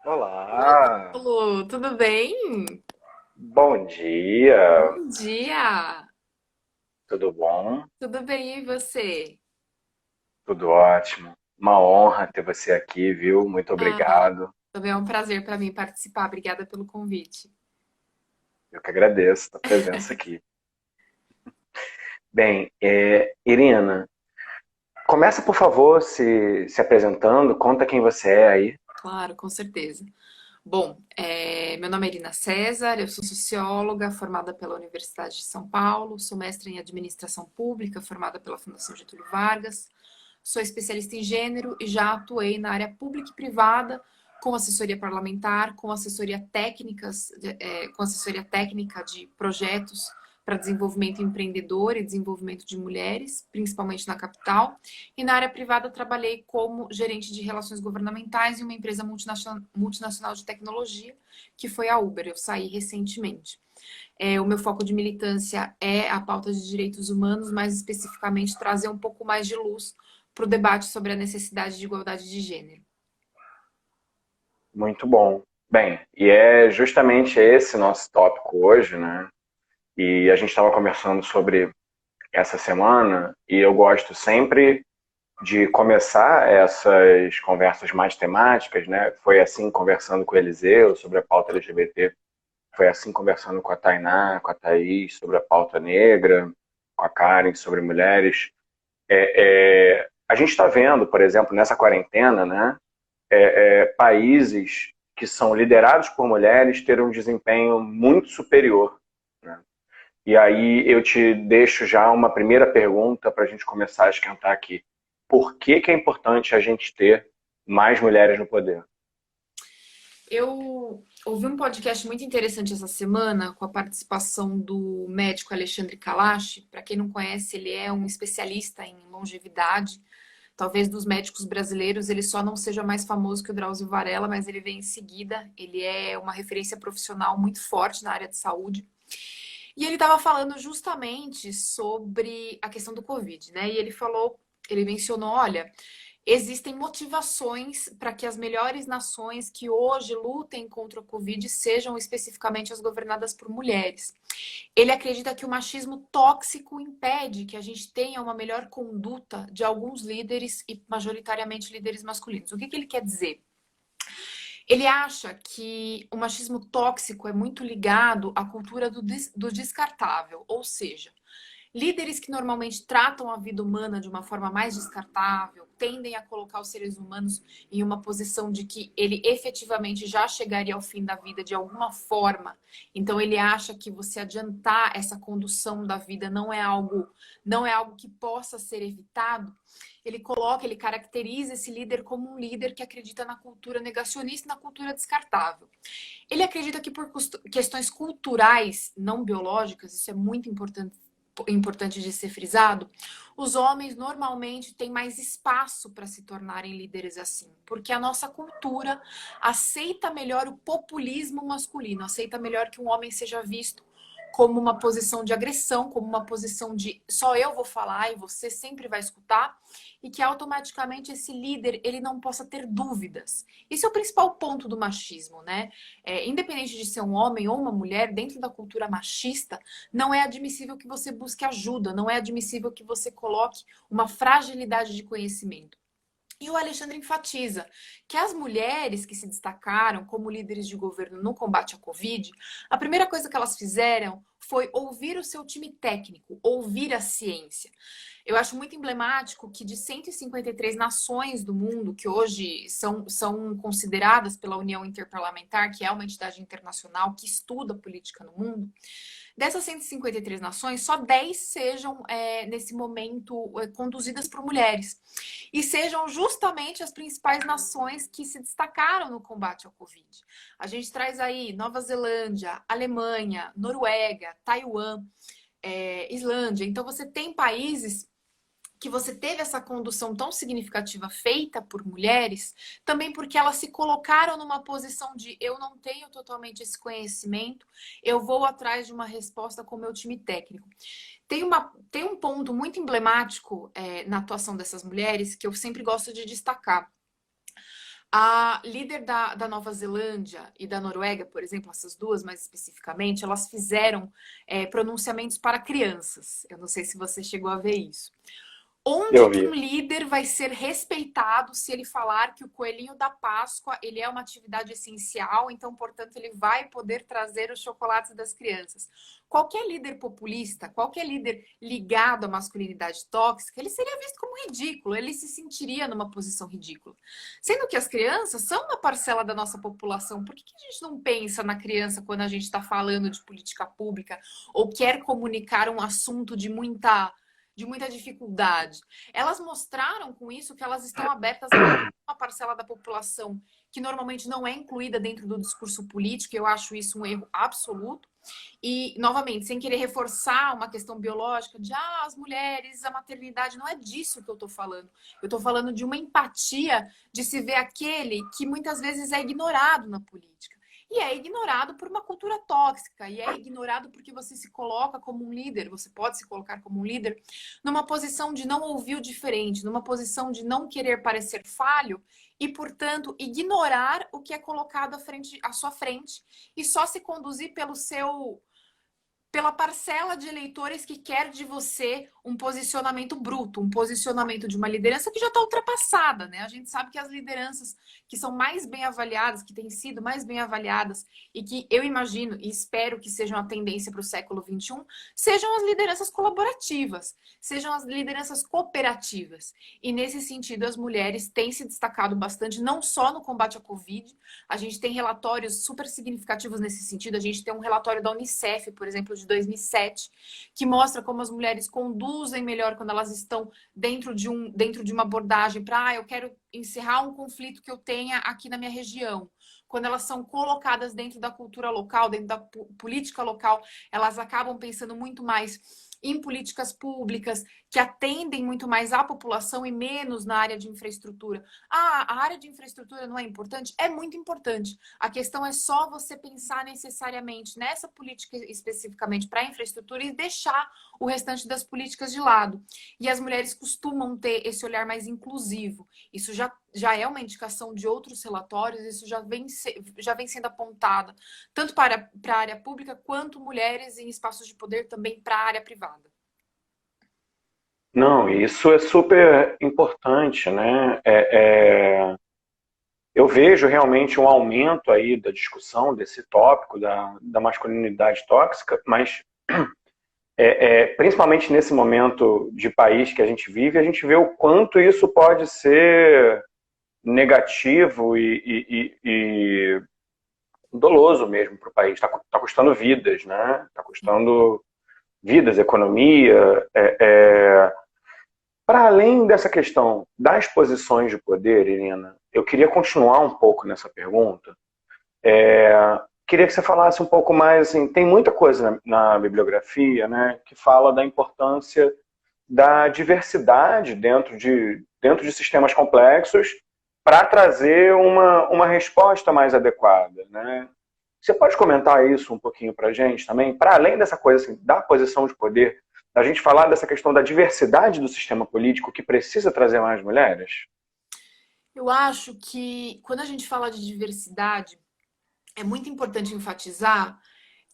Olá, Lu, tudo bem? bom dia, Bom dia! tudo bom? Tudo bem, e você? Tudo ótimo. Uma honra ter você aqui, viu? Muito Ah, obrigado. também é um prazer para mim participar. Obrigada pelo convite. Eu que agradeço a presença aqui. Bem, Irina, começa por favor se apresentando, conta quem você é aí. Claro, com certeza. Bom, meu nome é Irina César, eu sou socióloga formada pela Universidade de São Paulo, sou mestre em administração pública formada pela Fundação Getúlio Vargas, sou especialista em gênero e já atuei na área pública e privada com assessoria parlamentar, com assessoria técnica de projetos para desenvolvimento empreendedor e desenvolvimento de mulheres, principalmente na capital. E na área privada trabalhei como gerente de relações governamentais em uma empresa multinacional de tecnologia, que foi a Uber. Eu saí recentemente. O meu foco de militância é a pauta de direitos humanos, mais especificamente trazer um pouco mais de luz para o debate sobre a necessidade de igualdade de gênero. Muito bom. Bem, e é justamente esse nosso tópico hoje, né? E a gente estava conversando sobre essa semana, e eu gosto sempre de começar essas conversas mais temáticas, né? Foi assim conversando com o Eliseu sobre a pauta LGBT, foi assim conversando com a Tainá, com a Thaís sobre a pauta negra, com a Karen sobre mulheres. A gente está vendo, por exemplo, nessa quarentena, né? Países que são liderados por mulheres ter um desempenho muito superior, né? E aí eu te deixo já uma primeira pergunta para a gente começar a esquentar aqui. Por que que é importante a gente ter mais mulheres no poder? Eu ouvi um podcast muito interessante essa semana com a participação do médico Alexandre Kalash. Para quem não conhece, ele é um especialista em longevidade. Talvez dos médicos brasileiros ele só não seja mais famoso que o Drauzio Varella, mas ele vem em seguida. Ele é uma referência profissional muito forte na área de saúde. E ele estava falando justamente sobre a questão do Covid, né? E ele mencionou, olha, existem motivações para que as melhores nações que hoje lutem contra o Covid sejam especificamente as governadas por mulheres. Ele acredita que o machismo tóxico impede que a gente tenha uma melhor conduta de alguns líderes e majoritariamente líderes masculinos. O que ele quer dizer? Ele acha que o machismo tóxico é muito ligado à cultura do descartável, ou seja, líderes que normalmente tratam a vida humana de uma forma mais descartável, tendem a colocar os seres humanos em uma posição de que ele efetivamente já chegaria ao fim da vida de alguma forma. Então ele acha que você adiantar essa condução da vida não é algo que possa ser evitado. Ele caracteriza esse líder como um líder que acredita na cultura negacionista e na cultura descartável. Ele acredita que por questões culturais, não biológicas, isso é muito importante de ser frisado, os homens normalmente têm mais espaço para se tornarem líderes assim, porque a nossa cultura aceita melhor o populismo masculino, aceita melhor que um homem seja visto como uma posição de agressão, como uma posição de só eu vou falar e você sempre vai escutar, e que automaticamente esse líder ele não possa ter dúvidas. Esse é o principal ponto do machismo, né? Independente de ser um homem ou uma mulher, dentro da cultura machista, não é admissível que você busque ajuda, não é admissível que você coloque uma fragilidade de conhecimento. E o Alexandre enfatiza que as mulheres que se destacaram como líderes de governo no combate à Covid, a primeira coisa que elas fizeram foi ouvir o seu time técnico, ouvir a ciência. Eu acho muito emblemático que de 153 nações do mundo, que hoje são consideradas pela União Interparlamentar, que é uma entidade internacional que estuda política no mundo, dessas 153 nações, só 10 sejam, nesse momento, conduzidas por mulheres. E sejam justamente as principais nações que se destacaram no combate ao Covid. A gente traz aí Nova Zelândia, Alemanha, Noruega, Taiwan, Islândia. Então, você tem países que você teve essa condução tão significativa feita por mulheres, também porque elas se colocaram numa posição de eu não tenho totalmente esse conhecimento, eu vou atrás de uma resposta com o meu time técnico. Tem um ponto muito emblemático na atuação dessas mulheres que eu sempre gosto de destacar. A líder da Nova Zelândia e da Noruega, por exemplo, essas duas mais especificamente, elas fizeram pronunciamentos para crianças. Eu não sei se você chegou a ver isso. Onde Eu que um vi. líder vai ser respeitado se ele falar que o coelhinho da Páscoa ele é uma atividade essencial, então, portanto, ele vai poder trazer os chocolates das crianças? Qualquer líder populista, qualquer líder ligado à masculinidade tóxica, ele seria visto como ridículo, ele se sentiria numa posição ridícula. Sendo que as crianças são uma parcela da nossa população, por que a gente não pensa na criança quando a gente está falando de política pública ou quer comunicar um assunto de muita dificuldade? Elas mostraram com isso que elas estão abertas a uma parcela da população que normalmente não é incluída dentro do discurso político, e eu acho isso um erro absoluto. E, novamente, sem querer reforçar uma questão biológica de as mulheres, a maternidade, não é disso que eu estou falando. Eu estou falando de uma empatia de se ver aquele que muitas vezes é ignorado na política. E é ignorado por uma cultura tóxica, e é ignorado porque você se coloca como um líder, você pode se colocar como um líder numa posição de não ouvir o diferente, numa posição de não querer parecer falho e, portanto, ignorar o que é colocado à sua frente e só se conduzir pela parcela de eleitores que quer de você um posicionamento bruto, um posicionamento de uma liderança que já está ultrapassada, né? A gente sabe que as lideranças que são mais bem avaliadas, que têm sido mais bem avaliadas e que eu imagino e espero que sejam a tendência para o século XXI, sejam as lideranças colaborativas, sejam as lideranças cooperativas. E nesse sentido, as mulheres têm se destacado bastante, não só no combate à Covid, a gente tem relatórios super significativos nesse sentido. A gente tem um relatório da Unicef, por exemplo, de 2007, que mostra como as mulheres conduzem melhor quando elas estão dentro de uma abordagem para eu quero encerrar um conflito que eu tenha aqui na minha região. Quando elas são colocadas dentro da cultura local, dentro da política local, elas acabam pensando muito mais em políticas públicas que atendem muito mais à população e menos na área de infraestrutura. A área de infraestrutura não é importante? É muito importante. A questão é só você pensar necessariamente nessa política especificamente para a infraestrutura e deixar o restante das políticas de lado. E as mulheres costumam ter esse olhar mais inclusivo. Isso já é uma indicação de outros relatórios, isso já vem sendo apontado tanto para a área pública quanto mulheres em espaços de poder também para a área privada. Não, isso é super importante, né? Eu vejo realmente um aumento aí da discussão desse tópico da masculinidade tóxica, mas principalmente nesse momento de país que a gente vê o quanto isso pode ser negativo e doloso mesmo para o país. Tá custando vidas, né? Está custando vidas, economia. Para além dessa questão das posições de poder, Irina, eu queria continuar um pouco nessa pergunta. Queria que você falasse um pouco mais, assim, tem muita coisa na bibliografia, né, que fala da importância da diversidade dentro de sistemas complexos para trazer uma resposta mais adequada, né? Você pode comentar isso um pouquinho para a gente também? Para além dessa coisa assim, da posição de poder, a gente falar dessa questão da diversidade do sistema político que precisa trazer mais mulheres? Eu acho que quando a gente fala de diversidade, é muito importante enfatizar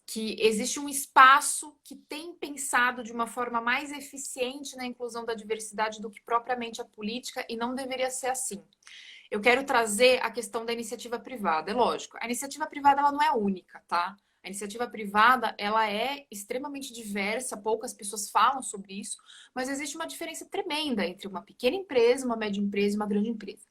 que existe um espaço que tem pensado de uma forma mais eficiente na inclusão da diversidade do que propriamente a política, e não deveria ser assim. Eu quero trazer a questão da iniciativa privada. É lógico, a iniciativa privada ela não é única, tá? A iniciativa privada ela é extremamente diversa, poucas pessoas falam sobre isso, mas existe uma diferença tremenda entre uma pequena empresa, uma média empresa e uma grande empresa.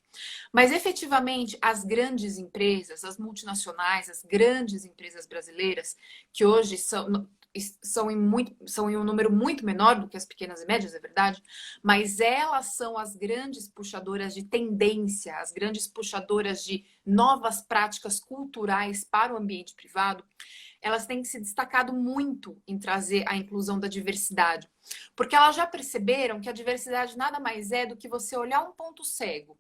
Mas efetivamente, as grandes empresas, as multinacionais, as grandes empresas brasileiras, que hoje são em um número muito menor do que as pequenas e médias, é verdade, mas elas são as grandes puxadoras de tendência, as grandes puxadoras de novas práticas culturais para o ambiente privado. Elas têm se destacado muito em trazer a inclusão da diversidade, porque elas já perceberam que a diversidade nada mais é do que você olhar um ponto cego.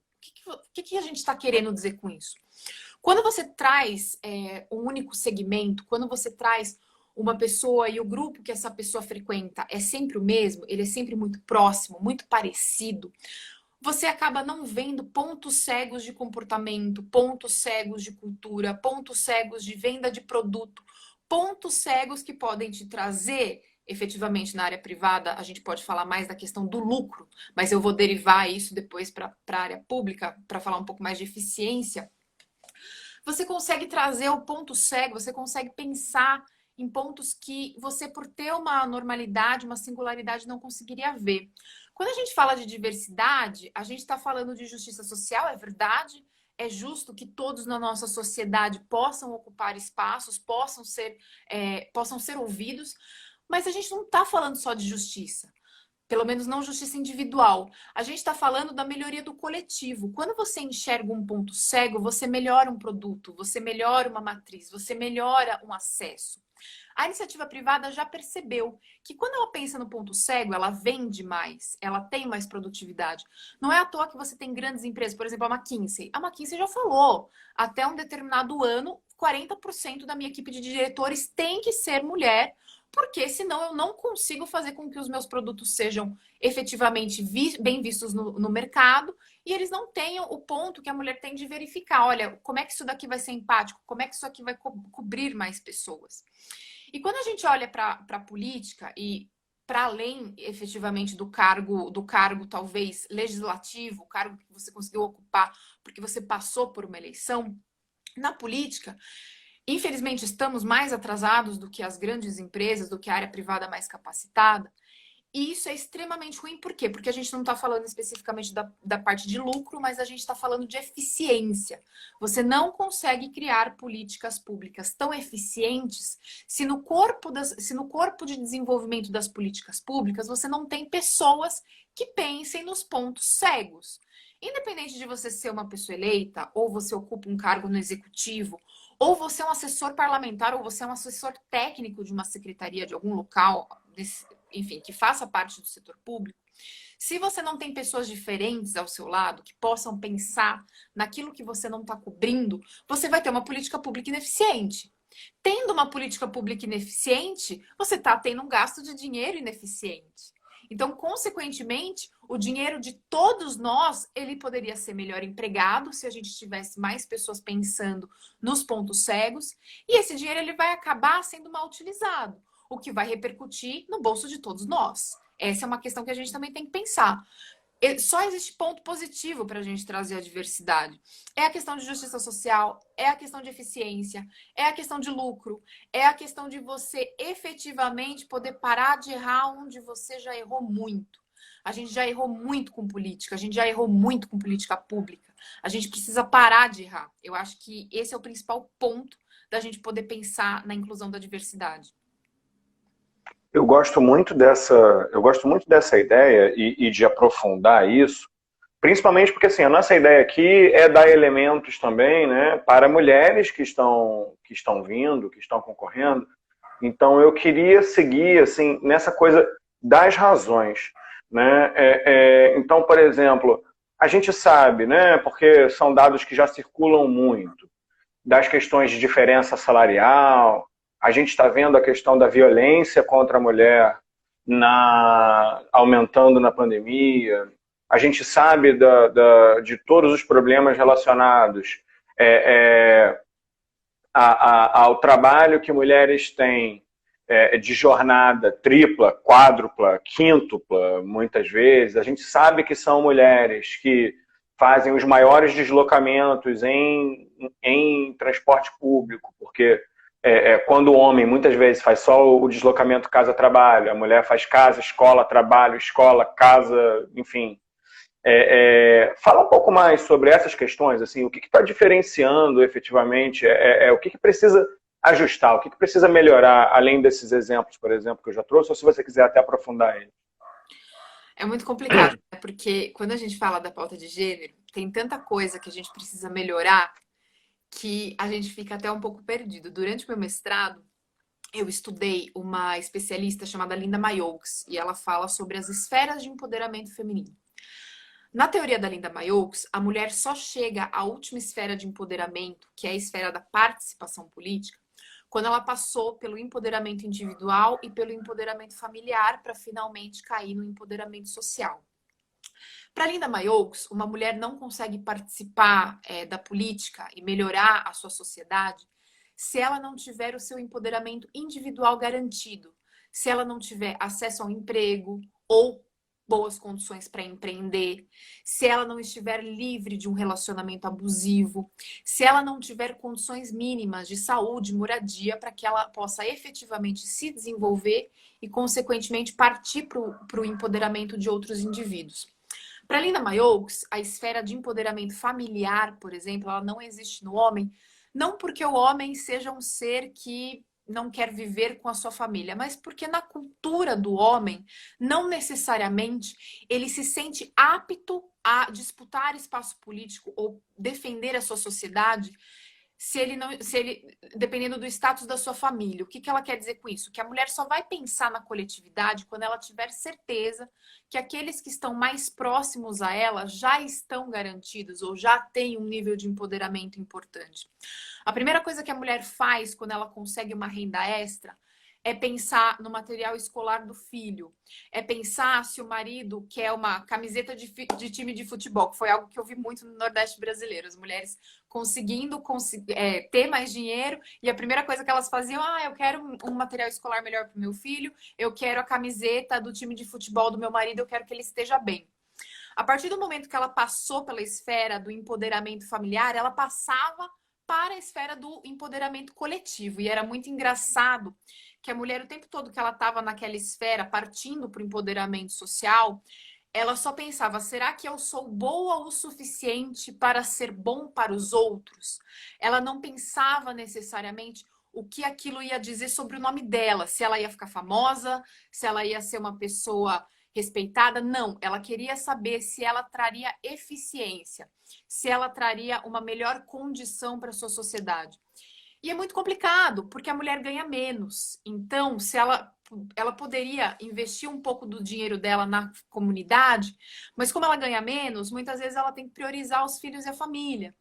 O que a gente está querendo dizer com isso? Quando você traz um único segmento, quando você traz uma pessoa e o grupo que essa pessoa frequenta é sempre o mesmo, ele é sempre muito próximo, muito parecido, você acaba não vendo pontos cegos de comportamento, pontos cegos de cultura, pontos cegos de venda de produto, pontos cegos que podem te trazer, efetivamente, na área privada. A gente pode falar mais da questão do lucro, mas eu vou derivar isso depois para a área pública, para falar um pouco mais de eficiência. Você consegue trazer o ponto cego, você consegue pensar em pontos que você, por ter uma normalidade, uma singularidade, não conseguiria ver. Quando a gente fala de diversidade, a gente está falando de justiça social, é verdade. É justo que todos na nossa sociedade possam ocupar espaços, possam ser ouvidos, mas a gente não está falando só de justiça. Pelo menos não justiça individual. A gente está falando da melhoria do coletivo. Quando você enxerga um ponto cego, você melhora um produto, você melhora uma matriz, você melhora um acesso. A iniciativa privada já percebeu que quando ela pensa no ponto cego, ela vende mais, ela tem mais produtividade. Não é à toa que você tem grandes empresas, por exemplo, a McKinsey. A McKinsey já falou, até um determinado ano, 40% da minha equipe de diretores tem que ser mulher, porque senão eu não consigo fazer com que os meus produtos sejam efetivamente bem vistos no mercado e eles não tenham o ponto que a mulher tem de verificar. Olha, como é que isso daqui vai ser empático? Como é que isso aqui vai cobrir mais pessoas? E quando a gente olha para a política e para além efetivamente do cargo talvez legislativo, o cargo que você conseguiu ocupar porque você passou por uma eleição, na política, infelizmente, estamos mais atrasados do que as grandes empresas, do que a área privada mais capacitada. E isso é extremamente ruim. Por quê? Porque a gente não está falando especificamente da parte de lucro, mas a gente está falando de eficiência. Você não consegue criar políticas públicas tão eficientes se no corpo de desenvolvimento das políticas públicas você não tem pessoas que pensem nos pontos cegos. Independente de você ser uma pessoa eleita, ou você ocupa um cargo no executivo, ou você é um assessor parlamentar, ou você é um assessor técnico de uma secretaria de algum local, enfim, que faça parte do setor público, se você não tem pessoas diferentes ao seu lado que possam pensar naquilo que você não está cobrindo, você vai ter uma política pública ineficiente. Tendo uma política pública ineficiente, você está tendo um gasto de dinheiro ineficiente. Então, consequentemente, o dinheiro de todos nós, ele poderia ser melhor empregado se a gente tivesse mais pessoas pensando nos pontos cegos, e esse dinheiro ele vai acabar sendo mal utilizado, o que vai repercutir no bolso de todos nós. Essa é uma questão que a gente também tem que pensar. Só existe ponto positivo para a gente trazer a diversidade. É a questão de justiça social, é a questão de eficiência, é a questão de lucro, é a questão de você efetivamente poder parar de errar onde você já errou muito. A gente já errou muito com política, a gente já errou muito com política pública. A gente precisa parar de errar. Eu acho que esse é o principal ponto da gente poder pensar na inclusão da diversidade. Eu gosto muito dessa ideia e de aprofundar isso, principalmente porque assim, a nossa ideia aqui é dar elementos também, né, para mulheres que estão vindo, que estão concorrendo. Então eu queria seguir assim nessa coisa das razões, né? Então, por exemplo, a gente sabe, né, porque são dados que já circulam muito, das questões de diferença salarial. A gente está vendo a questão da violência contra a mulher aumentando na pandemia. A gente sabe de todos os problemas relacionados ao trabalho que mulheres têm de jornada tripla, quádrupla, quíntupla, muitas vezes. A gente sabe que são mulheres que fazem os maiores deslocamentos em transporte público, porque quando o homem muitas vezes faz só o deslocamento casa-trabalho, a mulher faz casa, escola, trabalho, escola, casa, enfim. Fala um pouco mais sobre essas questões, assim, o que está diferenciando efetivamente, o que precisa ajustar, o que precisa melhorar, além desses exemplos, por exemplo, que eu já trouxe, ou se você quiser até aprofundar ele. É muito complicado, né? Porque quando a gente fala da pauta de gênero, tem tanta coisa que a gente precisa melhorar que a gente fica até um pouco perdido. Durante o meu mestrado, eu estudei uma especialista chamada Linda Mayokes e ela fala sobre as esferas de empoderamento feminino. Na teoria da Linda Mayokes, a mulher só chega à última esfera de empoderamento, que é a esfera da participação política, quando ela passou pelo empoderamento individual e pelo empoderamento familiar para finalmente cair no empoderamento social. Para Linda Mayeux, uma mulher não consegue participar da política e melhorar a sua sociedade se ela não tiver o seu empoderamento individual garantido, se ela não tiver acesso ao emprego ou boas condições para empreender, se ela não estiver livre de um relacionamento abusivo, se ela não tiver condições mínimas de saúde, moradia, para que ela possa efetivamente se desenvolver e, consequentemente, partir para o empoderamento de outros indivíduos. Para Linda Mayeux, a esfera de empoderamento familiar, por exemplo, ela não existe no homem, não porque o homem seja um ser que não quer viver com a sua família, mas porque na cultura do homem, não necessariamente ele se sente apto a disputar espaço político ou defender a sua sociedade dependendo do status da sua família. O que ela quer dizer com isso? Que a mulher só vai pensar na coletividade quando ela tiver certeza que aqueles que estão mais próximos a ela já estão garantidos ou já têm um nível de empoderamento importante. A primeira coisa que a mulher faz quando ela consegue uma renda extra é pensar no material escolar do filho, é pensar se o marido quer uma camiseta de time de futebol, que foi algo que eu vi muito no Nordeste brasileiro, as mulheres conseguindo ter mais dinheiro, e a primeira coisa que elas faziam, eu quero um material escolar melhor para o meu filho, eu quero a camiseta do time de futebol do meu marido, eu quero que ele esteja bem. A partir do momento que ela passou pela esfera do empoderamento familiar, ela passava para a esfera do empoderamento coletivo. E era muito engraçado que a mulher, o tempo todo que ela estava naquela esfera, partindo para o empoderamento social, ela só pensava, será que eu sou boa o suficiente para ser bom para os outros? Ela não pensava necessariamente o que aquilo ia dizer sobre o nome dela, se ela ia ficar famosa, se ela ia ser uma pessoa respeitada. Não, ela queria saber se ela traria eficiência, se ela traria uma melhor condição para a sua sociedade. E é muito complicado, porque a mulher ganha menos. Então, se ela poderia investir um pouco do dinheiro dela na comunidade, mas como ela ganha menos, muitas vezes ela tem que priorizar os filhos e a família.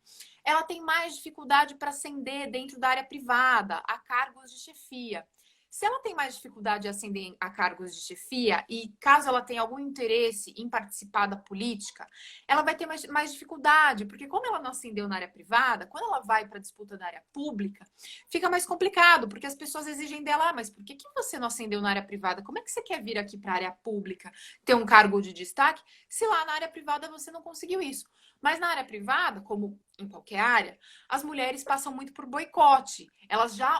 Ela tem mais dificuldade para ascender dentro da área privada, a cargos de chefia. Se ela tem mais dificuldade de ascender a cargos de chefia e caso ela tenha algum interesse em participar da política, ela vai ter mais dificuldade, porque como ela não ascendeu na área privada, quando ela vai para a disputa da área pública, fica mais complicado, porque as pessoas exigem dela, mas por que você não ascendeu na área privada? Como é que você quer vir aqui para a área pública, ter um cargo de destaque, se lá na área privada você não conseguiu isso? Mas na área privada, como em qualquer área, as mulheres passam muito por boicote.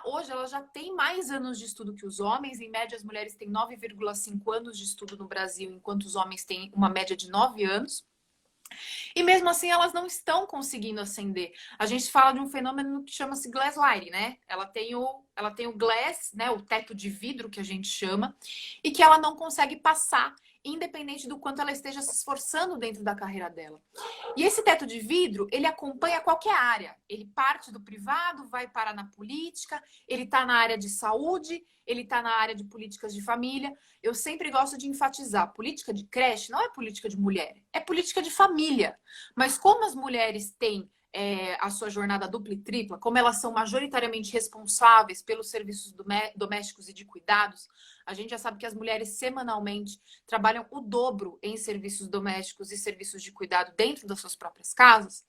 Hoje elas já têm mais anos de estudo que os homens. Em média, as mulheres têm 9,5 anos de estudo no Brasil, enquanto os homens têm uma média de 9 anos. E mesmo assim, elas não estão conseguindo ascender. A gente fala de um fenômeno que chama-se gaslighting, né? Ela tem o glass, né? O teto de vidro que a gente chama, e que ela não consegue passar, independente do quanto ela esteja se esforçando dentro da carreira dela. E esse teto de vidro, ele acompanha qualquer área. Ele parte do privado, vai parar na política, ele está na área de saúde, ele está na área de políticas de família. Eu sempre gosto de enfatizar, política de creche não é política de mulher, é política de família. Mas como as mulheres têm a sua jornada dupla e tripla, como elas são majoritariamente responsáveis pelos serviços domésticos e de cuidados, a gente já sabe que as mulheres semanalmente trabalham o dobro em serviços domésticos e serviços de cuidado dentro das suas próprias casas,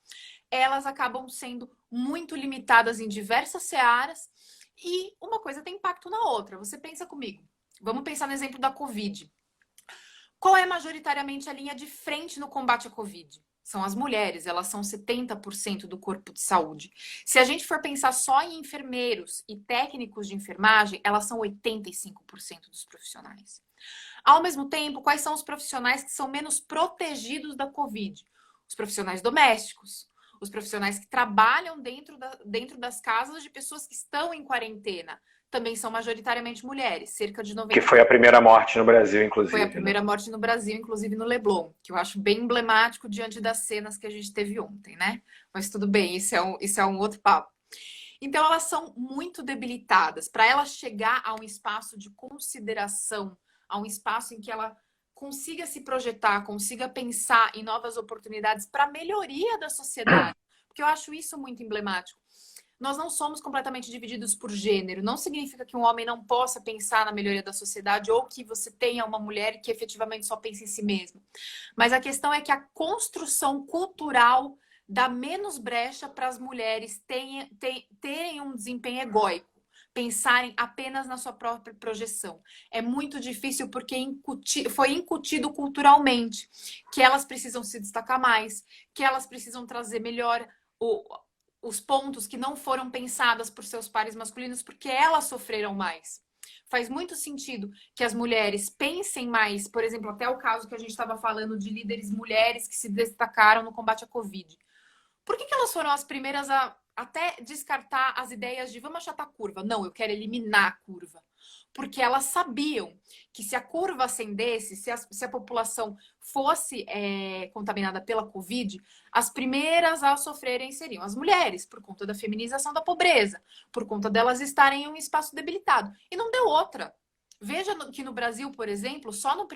elas acabam sendo muito limitadas em diversas searas e uma coisa tem impacto na outra. Você pensa comigo. Vamos pensar no exemplo da Covid. Qual é majoritariamente a linha de frente no combate à Covid? São as mulheres, elas são 70% do corpo de saúde. Se a gente for pensar só em enfermeiros e técnicos de enfermagem, elas são 85% dos profissionais. Ao mesmo tempo, quais são os profissionais que são menos protegidos da Covid? Os profissionais domésticos, os profissionais que trabalham dentro das casas de pessoas que estão em quarentena. Também são majoritariamente mulheres, cerca de 90%. Que foi a primeira morte no Brasil, inclusive. Foi a primeira morte no Brasil, inclusive no Leblon, que eu acho bem emblemático diante das cenas que a gente teve ontem, né? Mas tudo bem, isso é um outro papo. Então, elas são muito debilitadas. Para elas chegar a um espaço de consideração, a um espaço em que ela consiga se projetar, consiga pensar em novas oportunidades para a melhoria da sociedade, porque eu acho isso muito emblemático. nós não somos completamente divididos por gênero. Não significa que um homem não possa pensar na melhoria da sociedade ou que você tenha uma mulher que efetivamente só pensa em si mesma. Mas a questão é que a construção cultural dá menos brecha para as mulheres terem um desempenho egóico, pensarem apenas na sua própria projeção. É muito difícil porque foi incutido culturalmente que elas precisam se destacar mais, que elas precisam trazer melhor os pontos que não foram pensadas por seus pares masculinos, porque elas sofreram mais. Faz muito sentido que as mulheres pensem mais, por exemplo, até o caso que a gente estava falando de líderes mulheres que se destacaram no combate à Covid. Por que elas foram as primeiras a até descartar as ideias de vamos achatar a curva? Não, eu quero eliminar a curva. Porque elas sabiam que se a curva ascendesse, se a população fosse contaminada pela Covid, as primeiras a sofrerem seriam as mulheres, por conta da feminização da pobreza, por conta delas estarem em um espaço debilitado. E não deu outra. Veja que no Brasil, por exemplo, só no